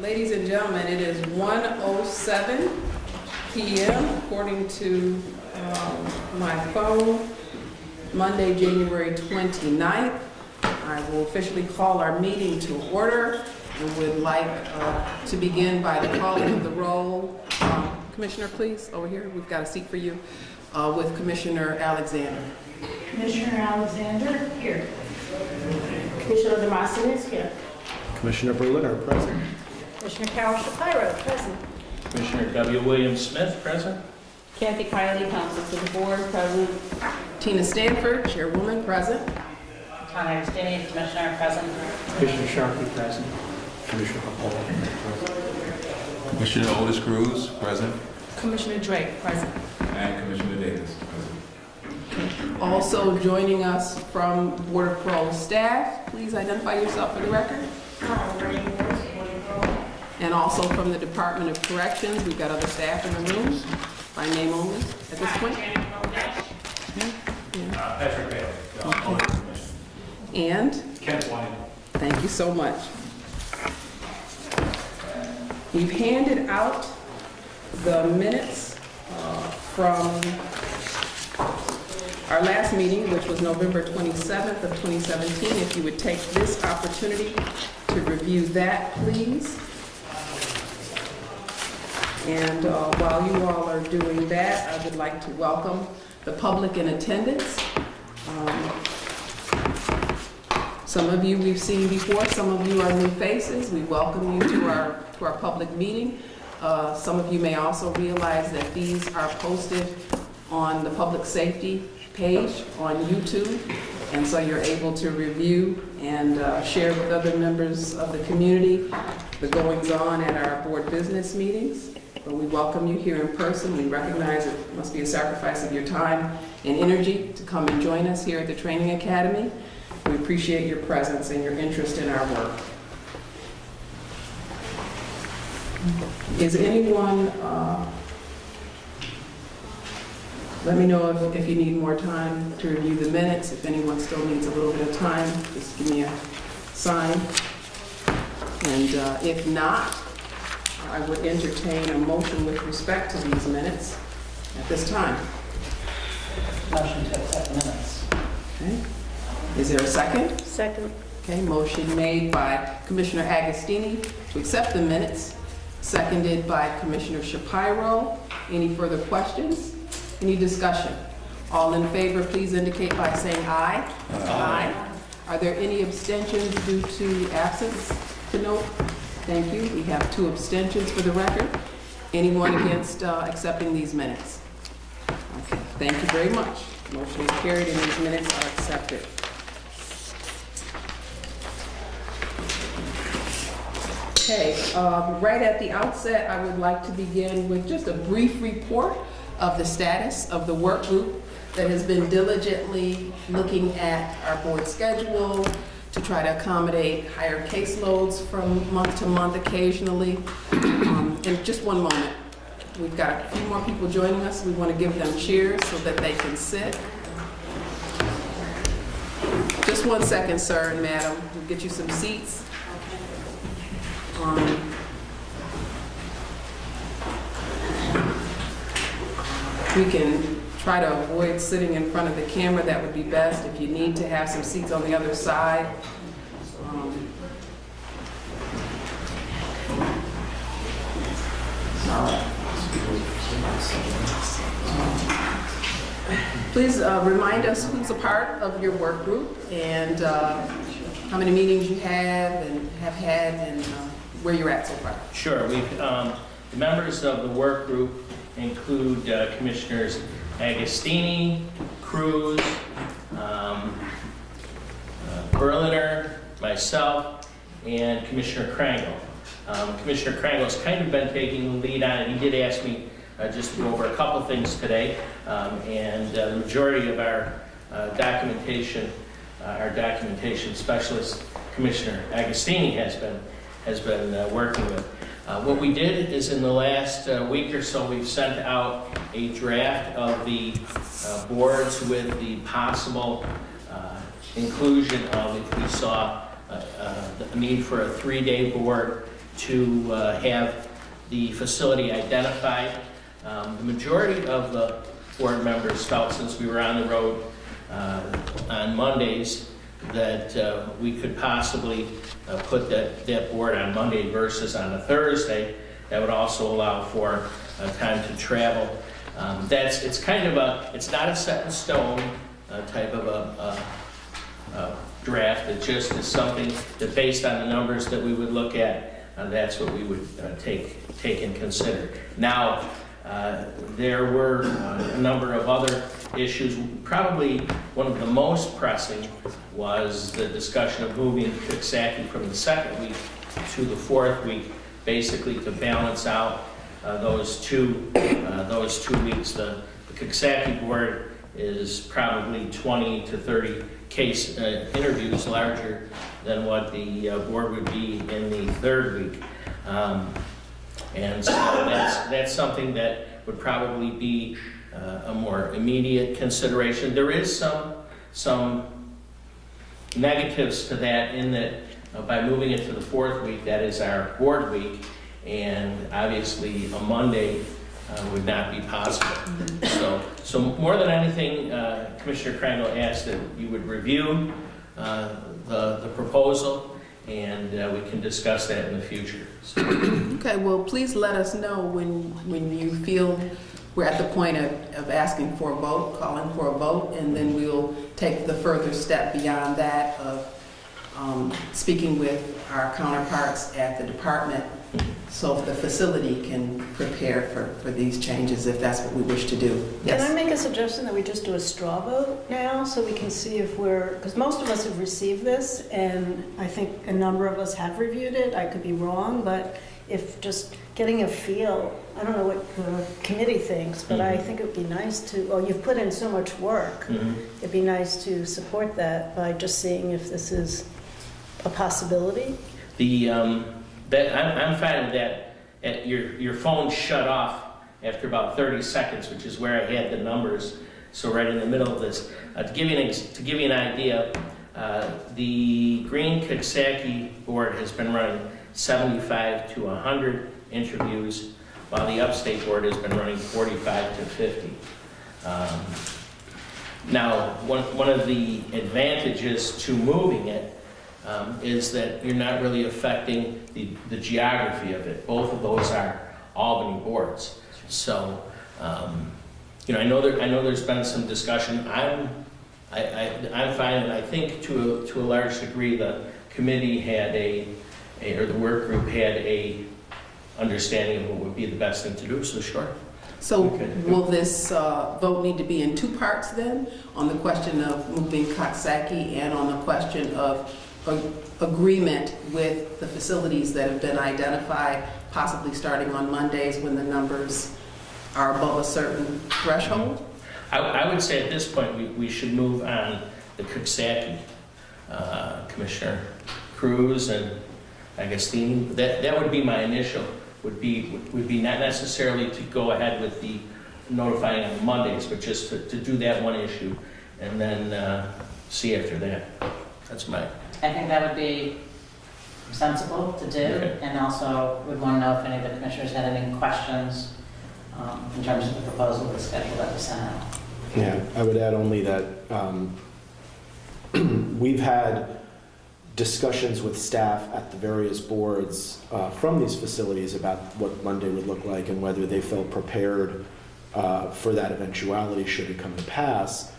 Ladies and gentlemen, it is 1:07 p.m. according to my phone, Monday, January 29th. I will officially call our meeting to order and would like to begin by the calling of the roll. Commissioner, please, over here. We've got a seat for you with Commissioner Alexander. Commissioner Alexander, here. Commissioner Demosthenes, here. Commissioner Berliner, present. Commissioner Carol Shapiro, present. Commissioner W. William Smith, present. Kathy Kiley, counsel to the board, present. Tina Stanford, Chairwoman, present. Tanya Agostini, Commissioner, present. Commissioner Sharkey, present. Commissioner Parole, present. Commissioner Otis Cruz, present. Commissioner Drake, present. And Commissioner Davis, present. Also joining us from Board of Parole staff, please identify yourself for the record. And also from the Department of Corrections, we've got other staff in the room, by name only at this point. Patrick Bailey. Okay. And? Kent Wine. Thank you so much. We've handed out the minutes from our last meeting, which was November 27th of 2017. If you would take this opportunity to review that, please. And while you all are doing that, I would like to welcome the public in attendance. Some of you we've seen before, some of you are new faces. We welcome you to our public meeting. Some of you may also realize that these are posted on the public safety page on YouTube, and so you're able to review and share with other members of the community the goings-on at our board business meetings. But we welcome you here in person. We recognize it must be a sacrifice of your time and energy to come and join us here at the Training Academy. We appreciate your presence and your interest in our work. Is anyone, let me know if you need more time to review the minutes. If anyone still needs a little bit of time, just give me a sign. And if not, I would entertain a motion with respect to these minutes at this time. Motion to accept the minutes. Okay. Is there a second? Second. Okay, motion made by Commissioner Agostini to accept the minutes, seconded by Commissioner Shapiro. Any further questions? Any discussion? All in favor, please indicate by saying aye. Aye. Are there any abstentions due to absence to note? Thank you. We have 2 abstentions for the record. Anyone against accepting these minutes? Okay, thank you very much. Motion is carried and these minutes are accepted. Okay, right at the outset, I would like to begin with just a brief report of the status of the work group that has been diligently looking at our board schedule to try to accommodate higher caseloads from month to month occasionally. In just one moment, we've got a few more people joining us. We want to give them chairs so that they can sit. Just 1 second, sir and madam. We'll get you some seats. We can try to avoid sitting in front of the camera. That would be best. If you need to have some seats on the other side. Please remind us who's a part of your work group and how many meetings you have had and where you're at so far. Sure. The members of the work group include Commissioners Agostini, Cruz, Berliner, myself, and Commissioner Krangle. Commissioner Krangle's kind of been taking the lead on it. He did ask me just to go over a couple things today, and the majority of our documentation specialist, Commissioner Agostini, has been working with. What we did is in the last week or so, we've sent out a draft of the boards with the possible inclusion of, if we saw a need for a 3-day board, to have the facility identified. The majority of the board members felt, since we were on the road on Mondays, that we could possibly put that board on Monday versus on a Thursday. That would also allow for time to travel. It's not a set in stone type of a draft. It just is something that, based on the numbers that we would look at, that's what we would take and consider. Now, there were a number of other issues. Probably one of the most pressing was the discussion of moving Coxsackie from the second week to the fourth week, basically to balance out those two weeks. The Coxsackie board is probably 20 to 30 case interviews larger than what the board would be in the third week. And so that's something that would probably be a more immediate consideration. There is some negatives to that, in that by moving it to the fourth week, that is our board week, and obviously a Monday would not be possible. So more than anything, Commissioner Krangle asked that you would review the proposal, and we can discuss that in the future. So, Okay, well, please let us know when you feel we're at the point of asking for a vote, calling for a vote, and then we'll take the further step beyond that of speaking with our counterparts at the department, so the facility can prepare for these changes if that's what we wish to do. Can I Yes. make a suggestion that we just do a straw vote now, so we can see if because most of us have received this, and I think a number of us have reviewed it. I could be wrong, but if just getting a feel, I don't know what the committee thinks, but I think it would be nice to, you've put in so much work. It'd be nice to support that by just seeing if this is a possibility. I'm fine with that. Your phone shut off after about 30 seconds, which is where I had the numbers. So right in the middle of this, to give you an idea, the Green Coxsackie board has been running 75 to 100 interviews, while the Upstate board has been running 45 to 50. Now, one of the advantages to moving it is that you're not really affecting the geography of it. Both of those are Albany boards. So, I know there's been some discussion. I'm fine, and I think to a large degree the committee had or the work group had a understanding of what would be the best thing to do. So sure. So Okay. will this vote need to be in two parts then, on the question of moving Coxsackie and on the question of agreement with the facilities that have been identified, possibly starting on Mondays when the numbers are above a certain threshold? I would say at this point we should move on the Coxsackie, Commissioner Cruz and Agostini. That would be my initial. Would be not necessarily to go ahead with the notifying on Mondays, but just to do that one issue and then see after that. That's my. I think that would be sensible to do, Okay. and also would want to know if any of the commissioners had any questions in terms of the proposal, the schedule that was sent out. Yeah, I would add only that we've had discussions with staff at the various boards from these facilities about what Monday would look like and whether they felt prepared for that eventuality should it come to pass.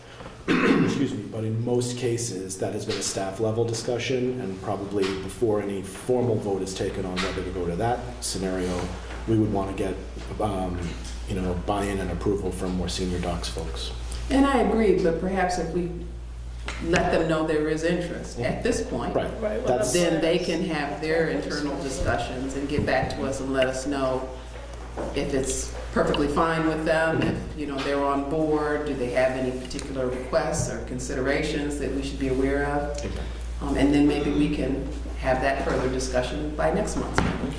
Excuse me, but in most cases that has been a staff level discussion, and probably before any formal vote is taken on whether to go to that scenario, we would want to get buy-in and approval from more senior docs folks. And I agree, but perhaps if we let them know there is interest at this point, Right. Right, well, That's then they can have their internal discussions and get back to us and let us know if it's perfectly fine with them, if they're on board, do they have any particular requests or considerations that we should be aware of? okay. And then maybe we can have that further discussion by next month's meeting.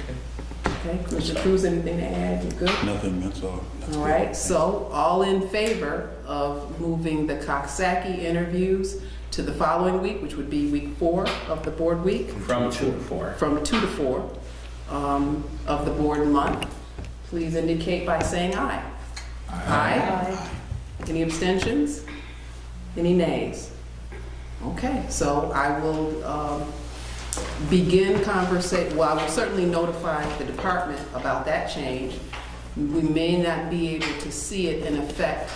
Okay, Commissioner Cruz, anything to add? You good? Nothing, that's all. All right, so all in favor of moving the Coxsackie interviews to the following week, which would be week 4 of the board week, From 2 to 4. from 2 to 4. of the board month, please indicate by saying aye. Aye. Any abstentions? Any nays? Okay, so I will begin conversation, well, I will certainly notify the department about that change. We may not be able to see it in effect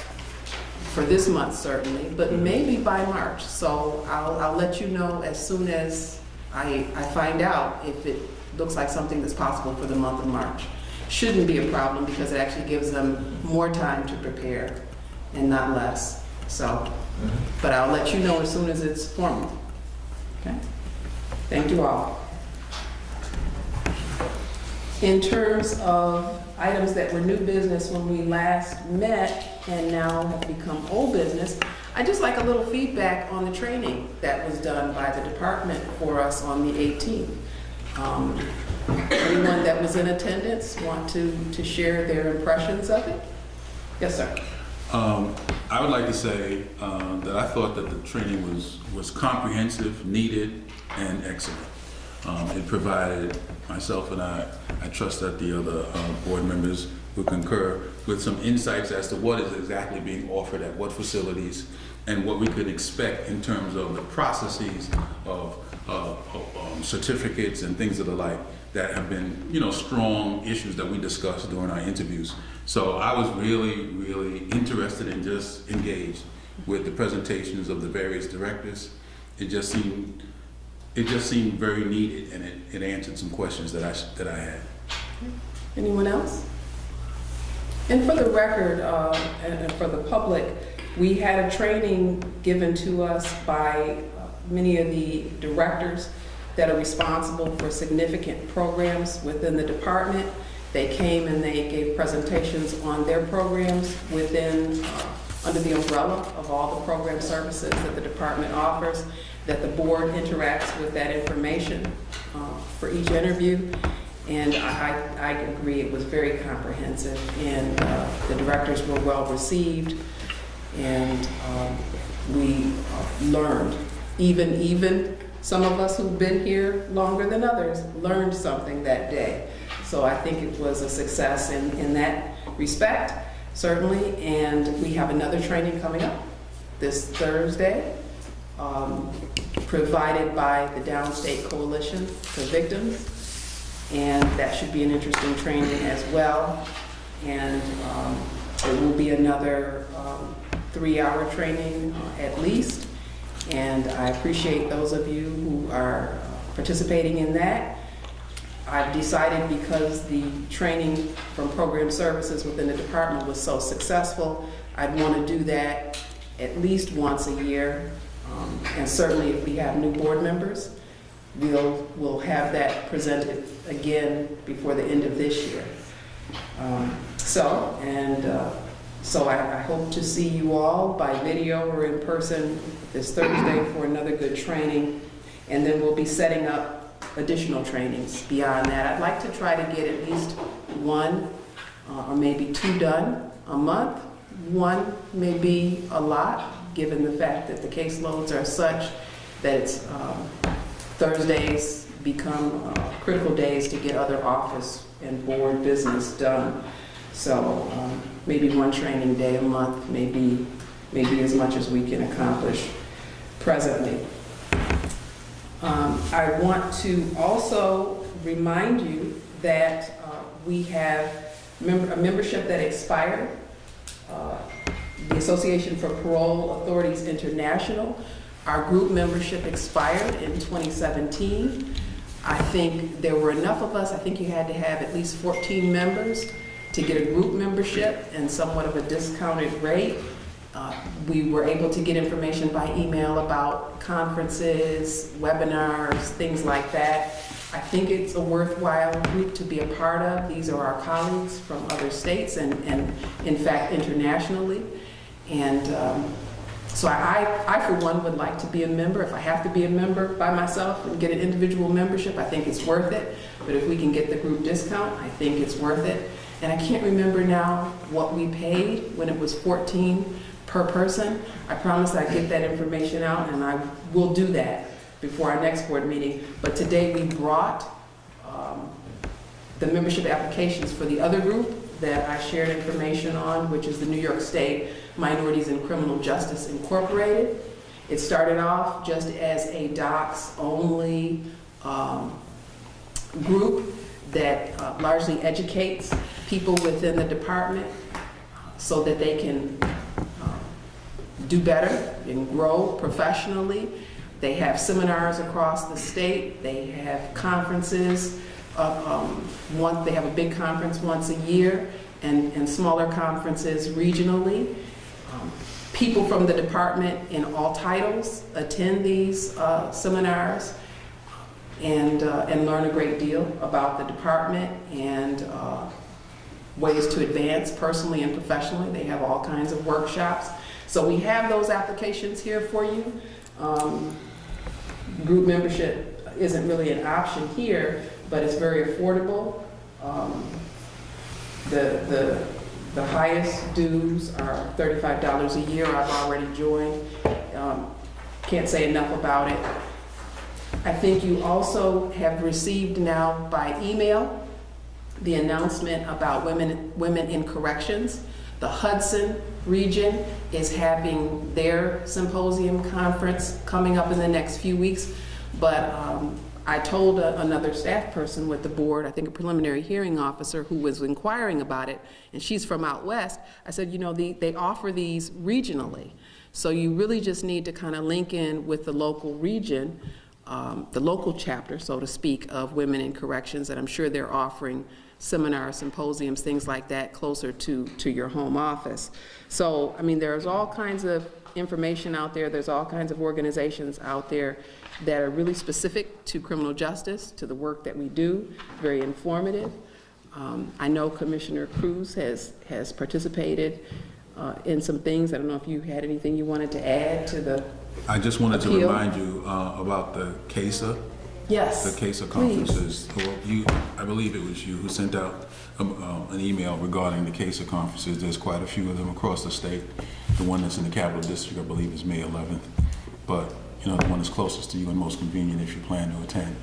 for this month certainly, but maybe by March. So I'll let you know as soon as I find out if it looks like something that's possible for the month of March. Shouldn't be a problem because it actually gives them more time to prepare and not less. So, but I'll let you know as soon as it's formal. Okay? Thank you all. In terms of items that were new business when we last met and now have become old business, I'd just like a little feedback on the training that was done by the department for us on the 18th. Anyone that was in attendance want to share their impressions of it? Yes, sir. I would like to say that I thought that the training was comprehensive, needed, and excellent. It provided myself and I trust that the other board members would concur with some insights as to what is exactly being offered at what facilities and what we could expect in terms of the processes of certificates and things of the like that have been, strong issues that we discussed during our interviews. So I was really, really interested and just engaged with the presentations of the various directors. It just seemed very needed, and it answered some questions that I had. Anyone else? And for the record, and for the public, we had a training given to us by many of the directors that are responsible for significant programs within the department. They came and they gave presentations on their programs within, under the umbrella of all the program services that the department offers, that the board interacts with that information for each interview. And I agree, it was very comprehensive, and the directors were well received, and we learned. Even some of us who've been here longer than others learned something that day. So I think it was a success in that respect, certainly. And we have another training coming up this Thursday, provided by the Downstate Coalition for Victims. And that should be an interesting training as well. And it will be another 3-hour training at least. And I appreciate those of you who are participating in that. I've decided, because the training from program services within the department was so successful, I'd want to do that at least once a year. And certainly if we have new board members, we'll have that presented again before the end of this year. So I hope to see you all by video or in person this Thursday for another good training. And then we'll be setting up additional trainings beyond that. I'd like to try to get at least one or maybe 2 done a month. One may be a lot, given the fact that the caseloads are such that it's Thursdays become critical days to get other office and board business done. So maybe 1 training day a month may be as much as we can accomplish presently. I want to also remind you that we have a membership that expired, the Association for Parole Authorities International. Our group membership expired in 2017. I think there were enough of us, I think you had to have at least 14 members to get a group membership and somewhat of a discounted rate. We were able to get information by email about conferences, webinars, things like that. I think it's a worthwhile group to be a part of. These are our colleagues from other states and in fact, internationally. And so I, for one, would like to be a member. If I have to be a member by myself and get an individual membership, I think it's worth it. But if we can get the group discount, I think it's worth it. And I can't remember now what we paid when it was $14 per person. I promise I'd get that information out, and I will do that before our next board meeting. But today we brought the membership applications for the other group that I shared information on, which is the New York State Minorities in Criminal Justice Incorporated. It started off just as a docs-only group that largely educates people within the department so that they can do better and grow professionally. They have seminars across the state. They have conferences. They have a big conference once a year and smaller conferences regionally. People from the department in all titles attend these seminars and learn a great deal about the department and ways to advance personally and professionally. They have all kinds of workshops. So we have those applications here for you. Group membership isn't really an option here, but it's very affordable. The highest dues are $35 a year. I've already joined. Can't say enough about it. I think you also have received now by email the announcement about women in corrections. The Hudson region is having their symposium conference coming up in the next few weeks, but I told another staff person with the board, I think a preliminary hearing officer who was inquiring about it, and she's from out west, I said, you know, they offer these regionally. So you really just need to kind of link in with the local region, the local chapter, so to speak, of Women in Corrections, and I'm sure they're offering seminars, symposiums, things like that closer to your home office. So, I mean, there's all kinds of information out there. There's all kinds of organizations out there that are really specific to criminal justice, to the work that we do, very informative. I know Commissioner Cruz has participated in some things. I don't know if you had anything you wanted to add to the I just wanted to appeal. remind you about the CASA. Yes, The CASA please. conferences. Well, I believe it was you who sent out an email regarding the CASA conferences. There's quite a few of them across the state. The one that's in the Capital District, I believe, is May 11th. But, you know, the one that's closest to you and most convenient if you plan to attend.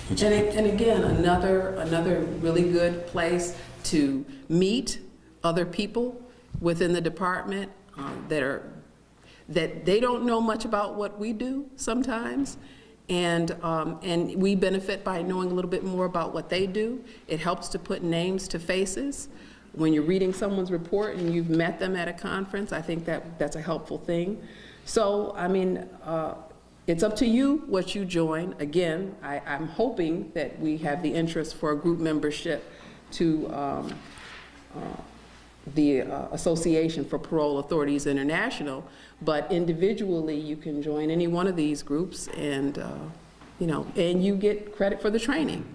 And again, another really good place to meet other people within the department that they don't know much about what we do sometimes. And we benefit by knowing a little bit more about what they do. It helps to put names to faces. When you're reading someone's report and you've met them at a conference, I think that's a helpful thing. So, I mean, it's up to you what you join. Again, I'm hoping that we have the interest for a group membership to the Association for Parole Authorities International, but individually you can join any one of these groups and, you know, and you get credit for the training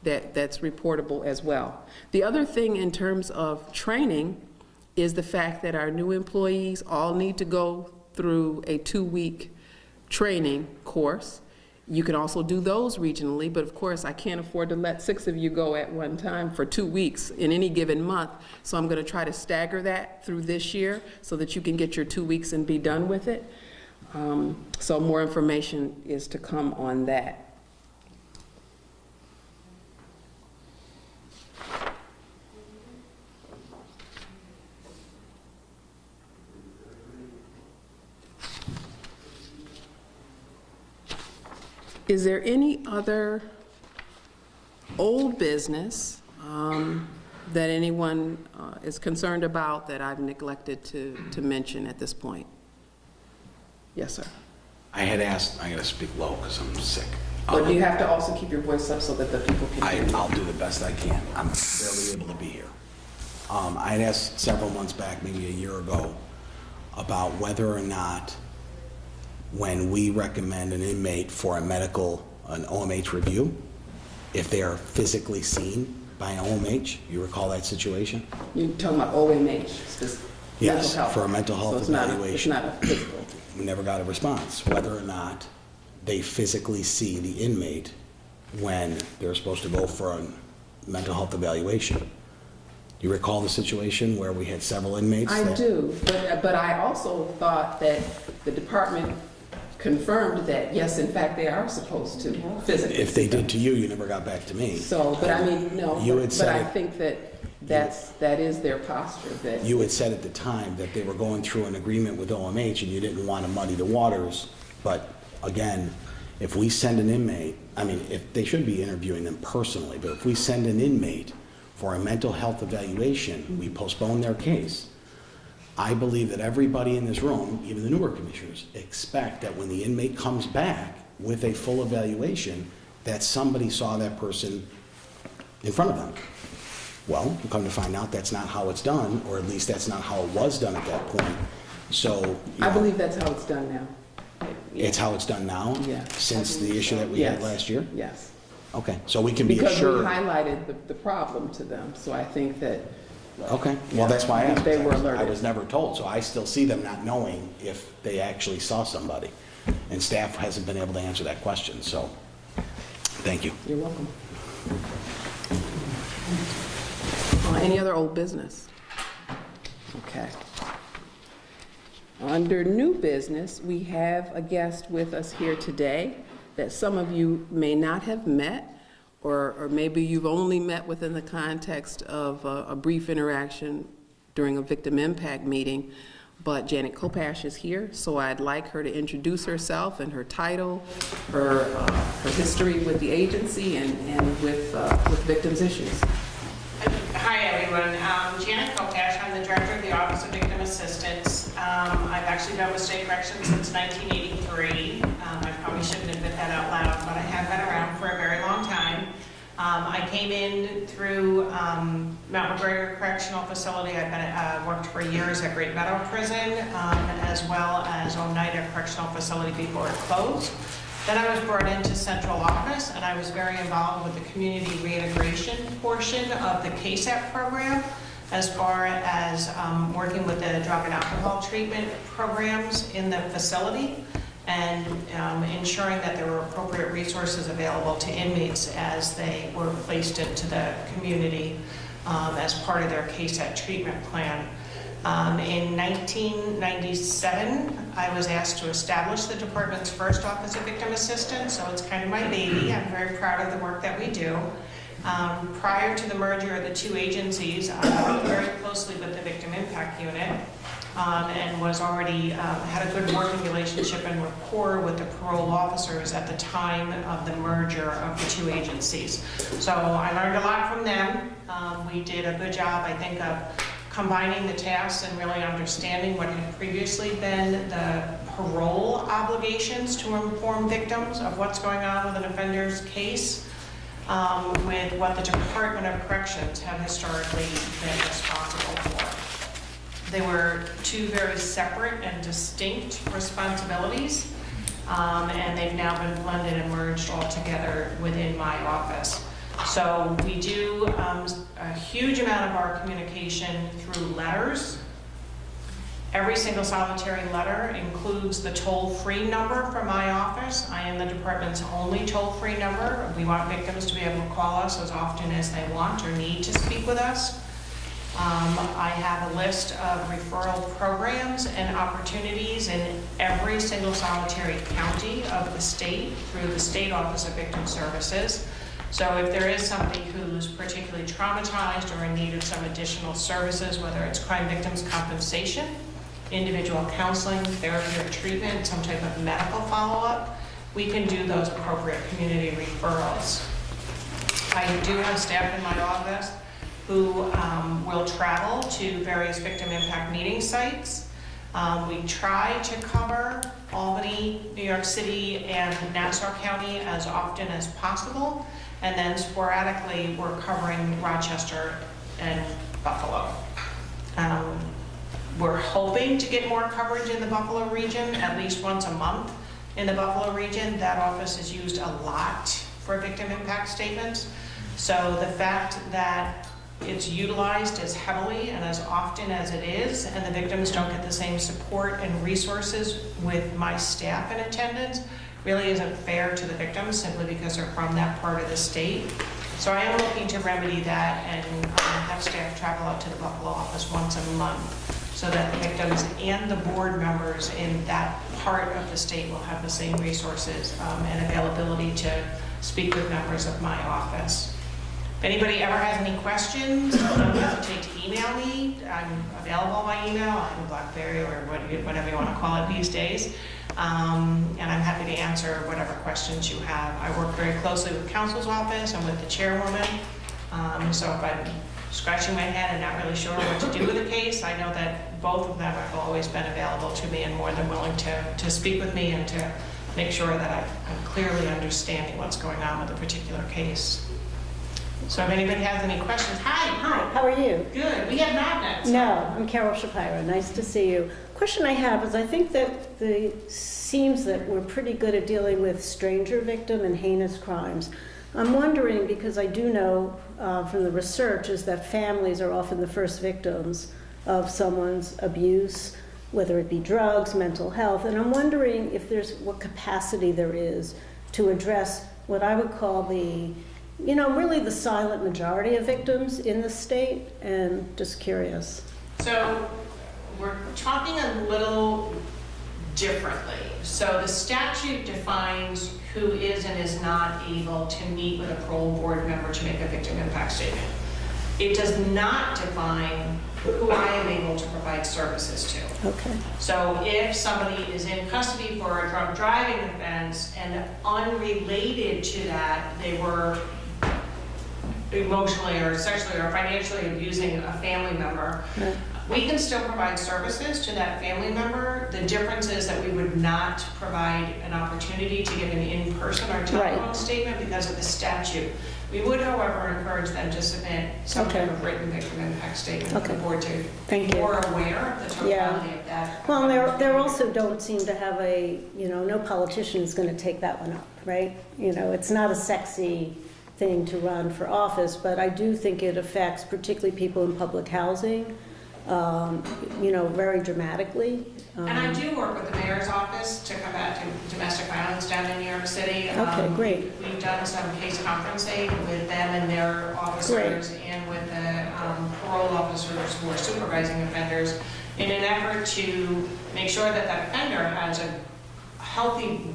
that's reportable as well. The other thing in terms of training is the fact that our new employees all need to go through a 2-week training course. You can also do those regionally, but of course I can't afford to let 6 of you go at one time for 2 weeks in any given month. So I'm going to try to stagger that through this year so that you can get your 2 weeks and be done with it. So more information is to come on that. Is there any other old business that anyone is concerned about that I've neglected to mention at this point? Yes, sir. I had asked, I gotta speak low because I'm sick. But you have to also keep your voice up so that the people can hear you. I'll do the best I can. I'm barely able to be here. I had asked several months back, maybe a year ago, about whether or not when we recommend an inmate for an OMH review, if they are physically seen by an OMH. You recall that situation? You're talking about OMH, Yes, mental health. for a mental health So it's not evaluation. a physical. We never got a response, whether or not they physically see the inmate when they're supposed to go for a mental health evaluation. You recall the situation where we had several inmates? I do, but I also thought that the department confirmed that, yes, in fact, they are supposed to physically. If they did to you, you never got back to me. So, but I mean, no, You had but said I it- think that is their posture, that. You had said at the time that they were going through an agreement with OMH and you didn't want to muddy the waters. But again, if we send an inmate, I mean, if they should be interviewing them personally, but if we send an inmate for a mental health evaluation, we postpone their case. I believe that everybody in this room, even the newer commissioners, expect that when the inmate comes back with a full evaluation, that somebody saw that person in front of them. Well, you come to find out that's not how it's done, or at least that's not how it was done at that point. So, you I know, believe that's how it's done now. it's how it's done now? Yeah. Since the issue that we had Yes. last year? Yes. Okay, so we can be Because we assured. highlighted the problem to them, so I think that, Okay, well, that's why I asked. They were I alerted. was never told, so I still see them not knowing if they actually saw somebody. And staff hasn't been able to answer that question, so, thank you. you're welcome. Any other old business? Okay. Under new business, we have a guest with us here today that some of you may not have met, or maybe you've only met within the context of a brief interaction during a victim impact meeting. But Janet Kopash is here, so I'd like her to introduce herself and her title, her history with the agency and with victims' issues. Hi, everyone. Janet Kopash. I'm the Director of the Office of Victim Assistance. I've actually been with State Corrections since 1983. I probably shouldn't admit that out loud, but I have been around for a very long time. I came in through Mount McGregor Correctional Facility. I've worked for years at Great Meadow Prison, as well as Oneida Correctional Facility before it closed. Then I was brought into central office, and I was very involved with the community reintegration portion of the KSAP program, as far as working with the drug and alcohol treatment programs in the facility, and ensuring that there were appropriate resources available to inmates as they were placed into the community as part of their KSAP treatment plan. In 1997, I was asked to establish the department's first Office of Victim Assistance, so it's kind of my baby. I'm very proud of the work that we do. Prior to the merger of the two agencies, I worked very closely with the Victim Impact Unit and was already had a good working relationship and rapport with the parole officers at the time of the merger of the two agencies. So I learned a lot from them. We did a good job, I think, of combining the tasks and really understanding what had previously been the parole obligations to inform victims of what's going on with an offender's case, with what the Department of Corrections had historically been responsible for. They were two very separate and distinct responsibilities, and they've now been blended and merged all together within my office. So we do a huge amount of our communication through letters. Every single solitary letter includes the toll-free number from my office. I am the department's only toll-free number. We want victims to be able to call us as often as they want or need to speak with us. I have a list of referral programs and opportunities in every single solitary county of the state through the State Office of Victim Services. So if there is somebody who's particularly traumatized or in need of some additional services, whether it's crime victims compensation, individual counseling, therapy or treatment, some type of medical follow-up, we can do those appropriate community referrals. I do have staff in my office who will travel to various victim impact meeting sites. We try to cover Albany, New York City, and Nassau County as often as possible. And then sporadically, we're covering Rochester and Buffalo. We're hoping to get more coverage in the Buffalo region, at least once a month in the Buffalo region. That office is used a lot for victim impact statements. So the fact that it's utilized as heavily and as often as it is, and the victims don't get the same support and resources with my staff in attendance, really isn't fair to the victims simply because they're from that part of the state. So I am looking to remedy that and have staff travel out to the Buffalo office once a month so that the victims and the board members in that part of the state will have the same resources and availability to speak with members of my office. If anybody ever has any questions, don't hesitate to email me. I'm available by email. I have a BlackBerry or whatever you want to call it these days. And I'm happy to answer whatever questions you have. I work very closely with counsel's office and with the chairwoman. So if I'm scratching my head and not really sure what to do with the case, I know that both of them have always been available to me and more than willing to speak with me and to make sure that I'm clearly understanding what's going on with a particular case. So if anybody has any questions, hi. Hi, how are you? Good. We have not met. so- No, I'm Carol Shapiro. Nice to see you. Question I have is I think that seems that we're pretty good at dealing with stranger victim and heinous crimes. I'm wondering, because I do know from the research, is that families are often the first victims of someone's abuse, whether it be drugs, mental health, and I'm wondering if there's what capacity there is to address what I would call the, you know, really the silent majority of victims in the state, and just curious. So we're talking a little differently. So the statute defines who is and is not able to meet with a parole board member to make a victim impact statement. It does not define who I am able to provide services to. Okay. So if somebody is in custody for a drunk driving offense and unrelated to that, they were emotionally or sexually or financially abusing a family member, Right. we can still provide services to that family member. The difference is that we would not provide an opportunity to give an in-person or telephone Right. statement because of the statute. We would, however, encourage them to submit some Okay. type of written victim impact statement for the Okay. board to Thank be you. more aware of the Yeah. totality of that. Well, there also don't seem to have a, you know, no politician is going to take that one up, right? You know, it's not a sexy thing to run for office, but I do think it affects particularly people in public housing, you know, very dramatically. And I do work with the mayor's office to combat domestic violence down in New York City. Okay, great. We've done some case conferencing with them and their officers and with the parole officers who are supervising offenders in an effort to make sure that that offender has a healthy,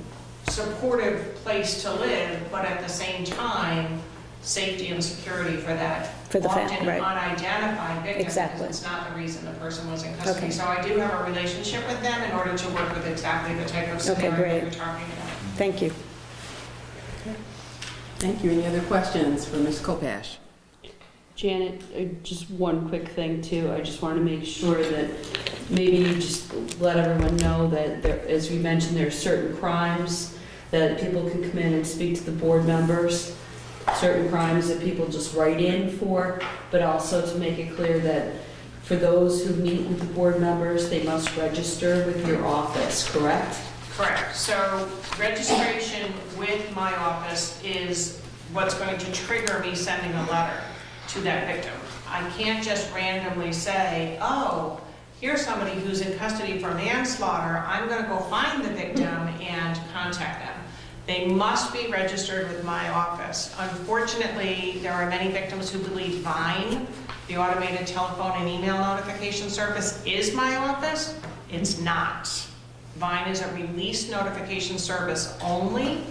supportive place to live, but at the same time, safety and security for that For the often family, right. unidentified victim. Exactly. Because it's not the reason the person was in custody. Okay. So I do have a relationship with them in order to work with exactly the type of scenario great. that you're talking about. Thank you. Thank you. Any other questions for Ms. Kopash? Janet, just one quick thing too. I just want to make sure that maybe you just let everyone know that there, as we mentioned, there are certain crimes that people can come in and speak to the board members, certain crimes that people just write in for, but also to make it clear that for those who meet with the board members, they must register with your office, correct? Correct. So registration with my office is what's going to trigger me sending a letter to that victim. I can't just randomly say, oh, here's somebody who's in custody for manslaughter. I'm going to go find the victim and contact them. They must be registered with my office. Unfortunately, there are many victims who believe VINE, the automated telephone and email notification service, is my office. It's not. VINE is a release notification service only.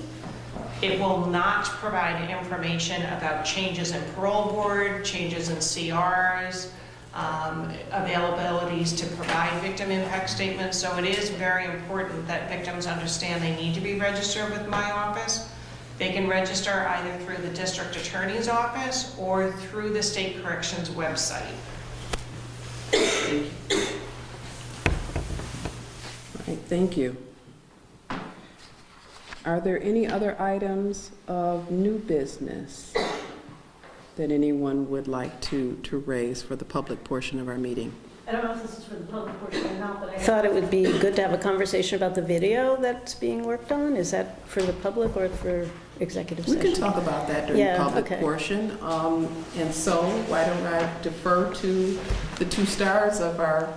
It will not provide information about changes in parole board, changes in CRs, availabilities to provide victim impact statements. So it is very important that victims understand they need to be registered with my office. They can register either through the district attorney's office or through the state corrections website. All right, thank you. Are there any other items of new business that anyone would like to raise for the public portion of our meeting? I don't know if this is for the public portion or not, but I thought it would be good to have a conversation about the video that's being worked on. Is that for the public or for executive We session? can talk about that during the Yeah, public okay. portion. And so why don't I defer to the two stars of our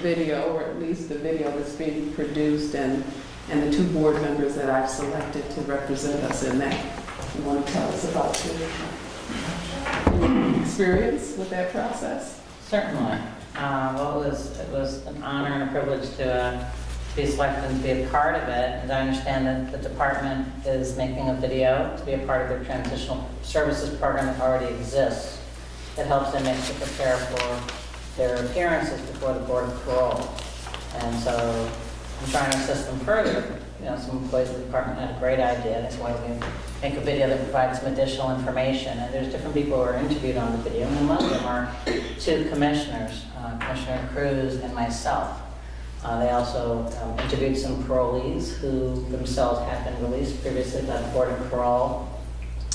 video, or at least the video that's being produced, and the two board members that I've selected to represent us in that. You want to tell us about your experience with that process? Certainly. Well, it was an honor and a privilege to be selected and to be a part of it. And I understand that the department is making a video to be a part of their transitional services program that already exists. It helps them to prepare for their appearances before the Board of Parole. And so I'm trying to assist them further. You know, some employees of the department had a great idea. That's why we make a video that provides some additional information. And there's different people who are interviewed on the video, and among them are two commissioners, Commissioner Cruz and myself. They also interviewed some parolees who themselves had been released previously by the Board of Parole.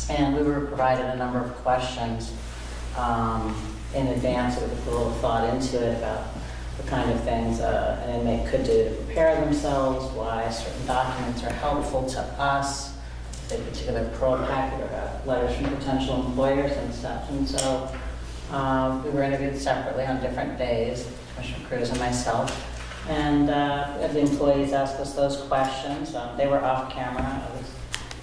And we were provided a number of questions in advance with a little thought into it about the kind of things an inmate could do to prepare themselves, why certain documents are helpful to us, a particular parole packet or letters from potential employers and stuff. And so we were interviewed separately on different days, Commissioner Cruz and myself. And the employees asked us those questions. They were off camera, I was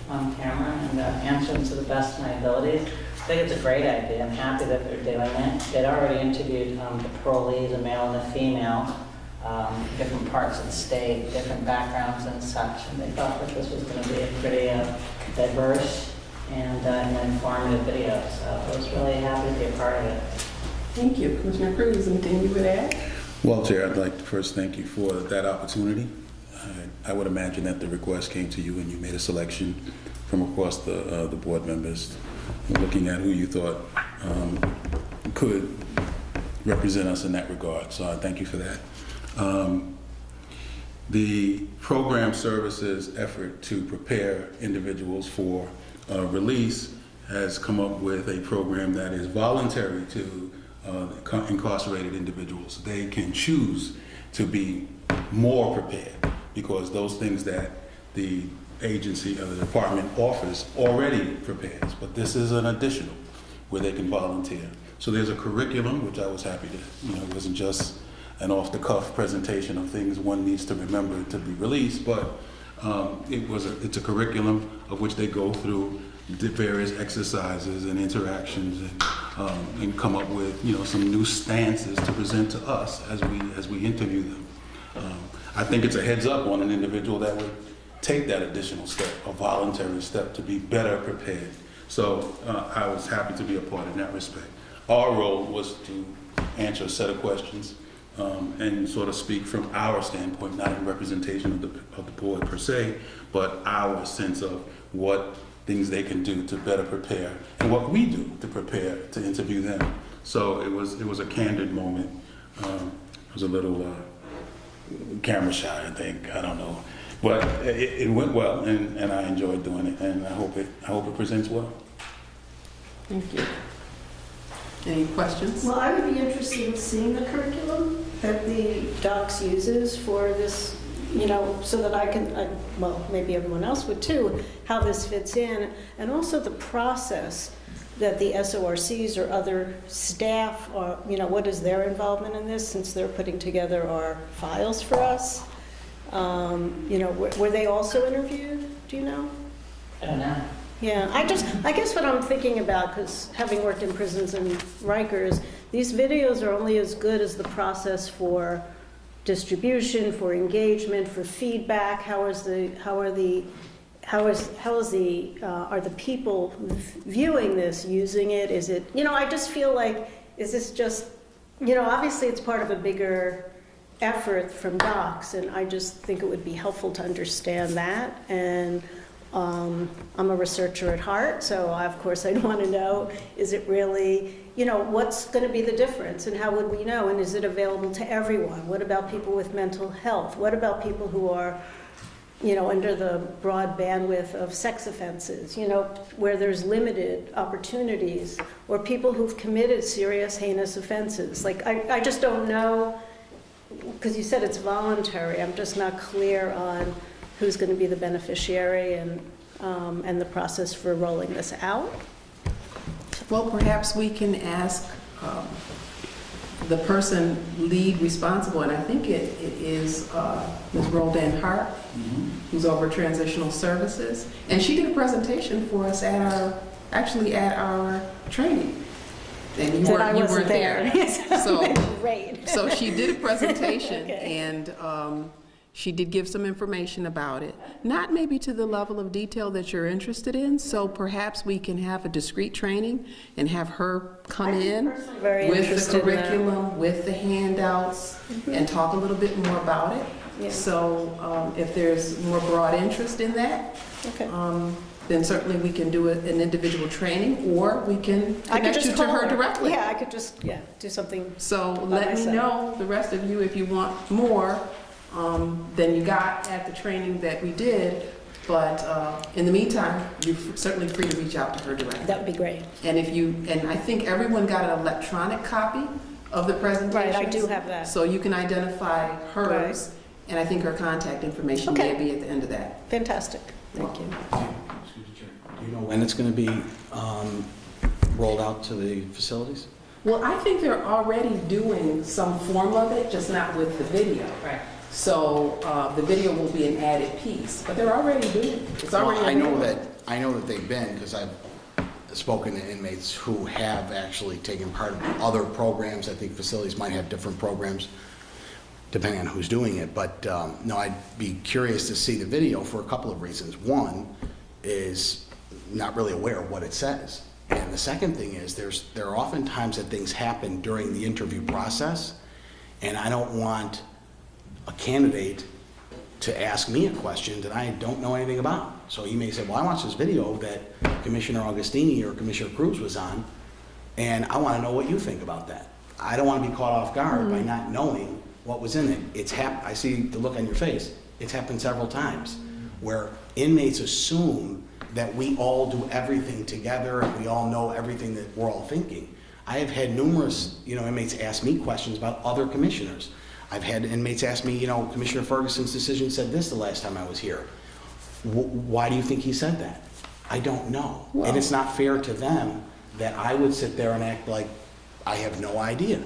on camera, and answered them to the best of my abilities. I think it's a great idea. I'm happy that they're doing it. They'd already interviewed the parolees, a male and a female, different parts of the state, different backgrounds and such, and they thought that this was going to be a pretty diverse and informative video. So I was really happy to be a part of it. Thank you. Commissioner Cruz, anything you would add? Well, Chair, I'd like to first thank you for that opportunity. I would imagine that the request came to you and you made a selection from across the board members, looking at who you thought could represent us in that regard. So I thank you for that. The program services effort to prepare individuals for release has come up with a program that is voluntary to incarcerated individuals. They can choose to be more prepared because those things that the agency or the department offers already prepares, but this is an additional where they can volunteer. So there's a curriculum, which I was happy to, it wasn't just an off-the-cuff presentation of things one needs to remember to be released, but it's a curriculum of which they go through the various exercises and interactions and come up with some new stances to present to us as we interview them. I think it's a heads up on an individual that would take that additional step, a voluntary step, to be better prepared. So I was happy to be a part in that respect. Our role was to answer a set of questions and sort of speak from our standpoint, not in representation of the board per se, but our sense of what things they can do to better prepare and what we do to prepare to interview them. So it was a candid moment. I was a little camera shy, I think. I don't know. But it went well, and I enjoyed doing it, and I hope it presents well. Thank you. Any questions? Well, I would be interested in seeing the curriculum that the docs uses for this, so that I can, well, maybe everyone else would too, how this fits in, and also the process that the SORCs or other staff are, what is their involvement in this, since they're putting together our files for us? Were they also interviewed? Do you know? I don't know. Yeah, I guess what I'm thinking about, because having worked in prisons and Rikers, these videos are only as good as the process for distribution, for engagement, for feedback. Are the people viewing this, using it? Is it, I just feel like, is this just, obviously it's part of a bigger effort from docs, and I just think it would be helpful to understand that. And I'm a researcher at heart, so of course I'd want to know, is it really, what's going to be the difference, and how would we know, and is it available to everyone? What about people with mental health? What about people who are, under the broad bandwidth of sex offenses, where there's limited opportunities, or people who've committed serious, heinous offenses? Like, I just don't know, because you said it's voluntary. I'm just not clear on who's going to be the beneficiary and the process for rolling this out. Well, perhaps we can ask the person lead responsible, and I think it is Ms. Roldan Hart, who's over transitional services, and she did a presentation for us at our training. And you Then I weren't wasn't there. there. So, Great. so she did a presentation, Okay. and she did give some information about it. Not maybe to the level of detail that you're interested in, so perhaps we can have a discrete training and have her come in Very with the interested in that. curriculum, with the handouts, and talk a little bit more about it. Yeah. So if there's more broad interest in that, Okay. then certainly we can do an individual training, or we can I could connect you just to call her directly. Yeah, I could just, do something. So by let me myself. know, the rest of you, if you want more than you got at the training that we did. But in the meantime, you're certainly free to reach out to her directly. That would be great. And I think everyone got an electronic copy of the presentation. Right, I do have that. So you can identify hers, and I think her contact information may Okay. be at the end of that. Fantastic. Thank you. Do you know when it's going to be rolled out to the facilities? Well, I think they're already doing some form of it, just not with the video. Right. So the video will be an added piece, but they're already doing it. It's already Well, I know available. that they've been, because I've spoken to inmates who have actually taken part in other programs. I think facilities might have different programs depending on who's doing it. But no, I'd be curious to see the video for a couple of reasons. One is not really aware of what it says. And the second thing is there are often times that things happen during the interview process, and I don't want a candidate to ask me a question that I don't know anything about. So you may say, well, I watched this video that Commissioner Augustini or Commissioner Cruz was on, and I want to know what you think about that. I don't want to be caught off guard by not knowing what was in it. I see the look on your face. It's happened several times where inmates assume that we all do everything together and we all know everything that we're all thinking. I have had numerous, inmates ask me questions about other commissioners. I've had inmates ask me, Commissioner Ferguson's decision said this the last time I was here. Why do you think he said that? I don't know. Well- And it's not fair to them that I would sit there and act like I have no idea.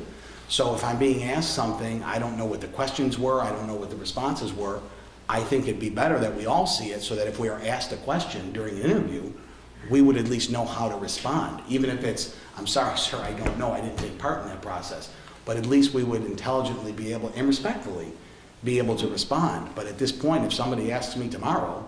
So if I'm being asked something, I don't know what the questions were, I don't know what the responses were, I think it'd be better that we all see it so that if we are asked a question during an interview, we would at least know how to respond. Even if it's, I'm sorry, sir, I don't know, I didn't take part in that process. But at least we would intelligently be able, and respectfully, be able to respond. But at this point, if somebody asks me tomorrow,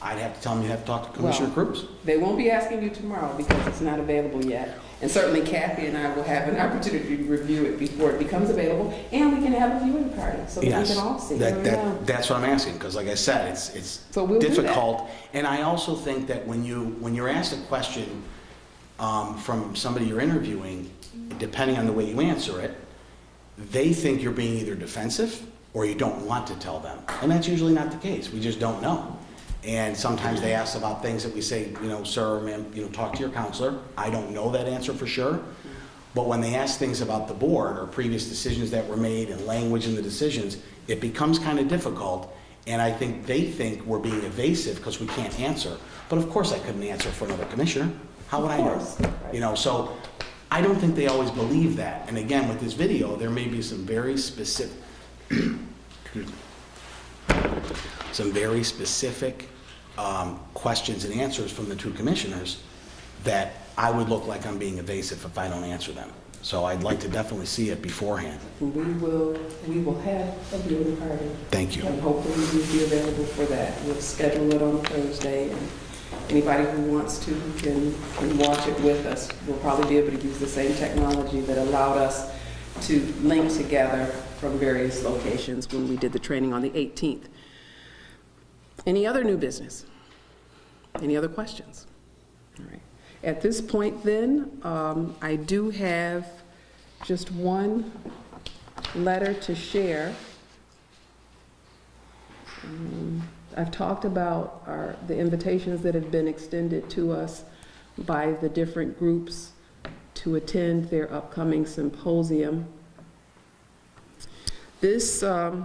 I'd have to tell them you have to talk to Commissioner Cruz. They won't be asking you tomorrow because it's not available yet. And certainly Kathy and I will have an opportunity to review it before it becomes available, and we can have a viewing party so that we can all see. That's what I'm asking, because like I said, it's So we'll do that. difficult. And I also think that when you're asked a question from somebody you're interviewing, depending on the way you answer it, they think you're being either defensive or you don't want to tell them. And that's usually not the case. We just don't know. And sometimes they ask about things that we say, sir, ma'am, talk to your counselor. I don't know that answer for sure. But when they ask things about the board or previous decisions that were made and language in the decisions, it becomes kind of difficult. And I think they think we're being evasive because we can't answer. But of course I couldn't answer for another commissioner. How would I know? So I don't think they always believe that. And again, with this video, there may be some very specific, questions and answers from the two commissioners that I would look like I'm being evasive if I don't answer them. So I'd like to definitely see it beforehand. We will have a viewing party. Thank you. And hopefully you'll be available for that. We'll schedule it on Thursday, and anybody who wants to can watch it with us. We'll probably be able to use the same technology that allowed us to link together from various locations when we did the training on the 18th. Any other new business? Any other questions? All right. At this point then, I do have just one letter to share. I've talked about the invitations that have been extended to us by the different groups to attend their upcoming symposium. This, I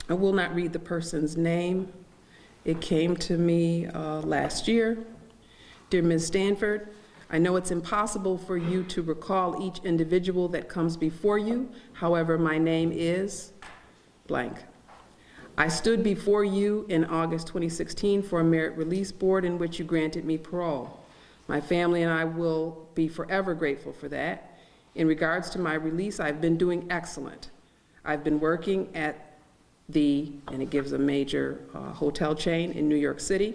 will not read the person's name. It came to me last year. Dear Ms. Stanford, I know it's impossible for you to recall each individual that comes before you. However, my name is blank. I stood before you in August 2016 for a merit release board in which you granted me parole. My family and I will be forever grateful for that. In regards to my release, I've been doing excellent. I've been working at and it gives a major hotel chain in New York City.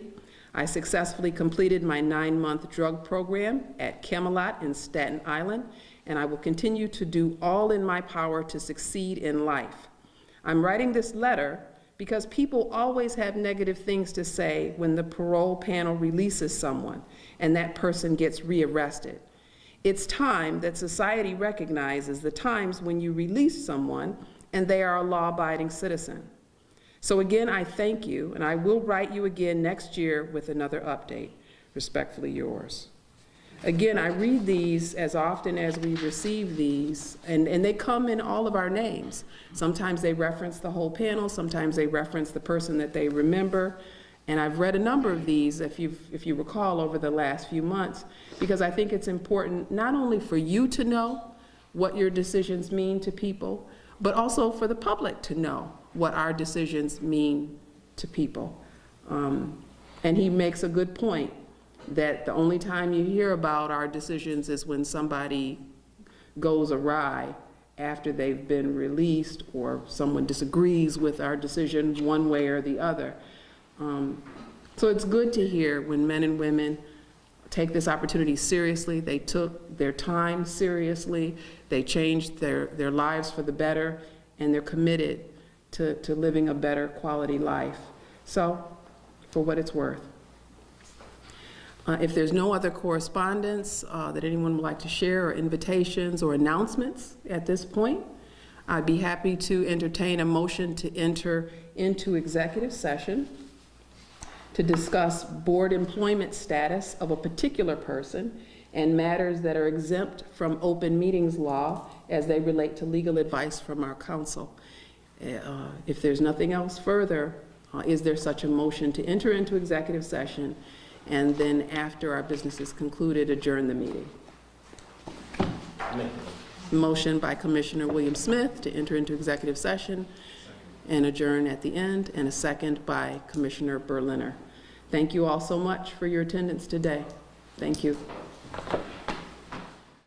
I successfully completed my 9-month drug program at Camelot in Staten Island, and I will continue to do all in my power to succeed in life. I'm writing this letter because people always have negative things to say when the parole panel releases someone and that person gets rearrested. It's time that society recognizes the times when you release someone and they are a law-abiding citizen. So again, I thank you, and I will write you again next year with another update. Respectfully yours. Again, I read these as often as we receive these, and they come in all of our names. Sometimes they reference the whole panel, sometimes they reference the person that they remember, and I've read a number of these, if you recall, over the last few months, because I think it's important not only for you to know what your decisions mean to people, but also for the public to know what our decisions mean to people. And he makes a good point that the only time you hear about our decisions is when somebody goes awry after they've been released or someone disagrees with our decision one way or the other. So it's good to hear when men and women take this opportunity seriously. They took their time seriously. They changed their lives for the better, and they're committed to living a better quality life. So, for what it's worth. If there's no other correspondence that anyone would like to share, or invitations or announcements at this point, I'd be happy to entertain a motion to enter into executive session to discuss board employment status of a particular person and matters that are exempt from open meetings law as they relate to legal advice from our counsel. If there's nothing else further, is there such a motion to enter into executive session and then after our business is concluded, adjourn the meeting? Motion by Commissioner William Smith to enter into executive session and adjourn at the end, and a second by Commissioner Berliner. Thank you all so much for your attendance today. Thank you.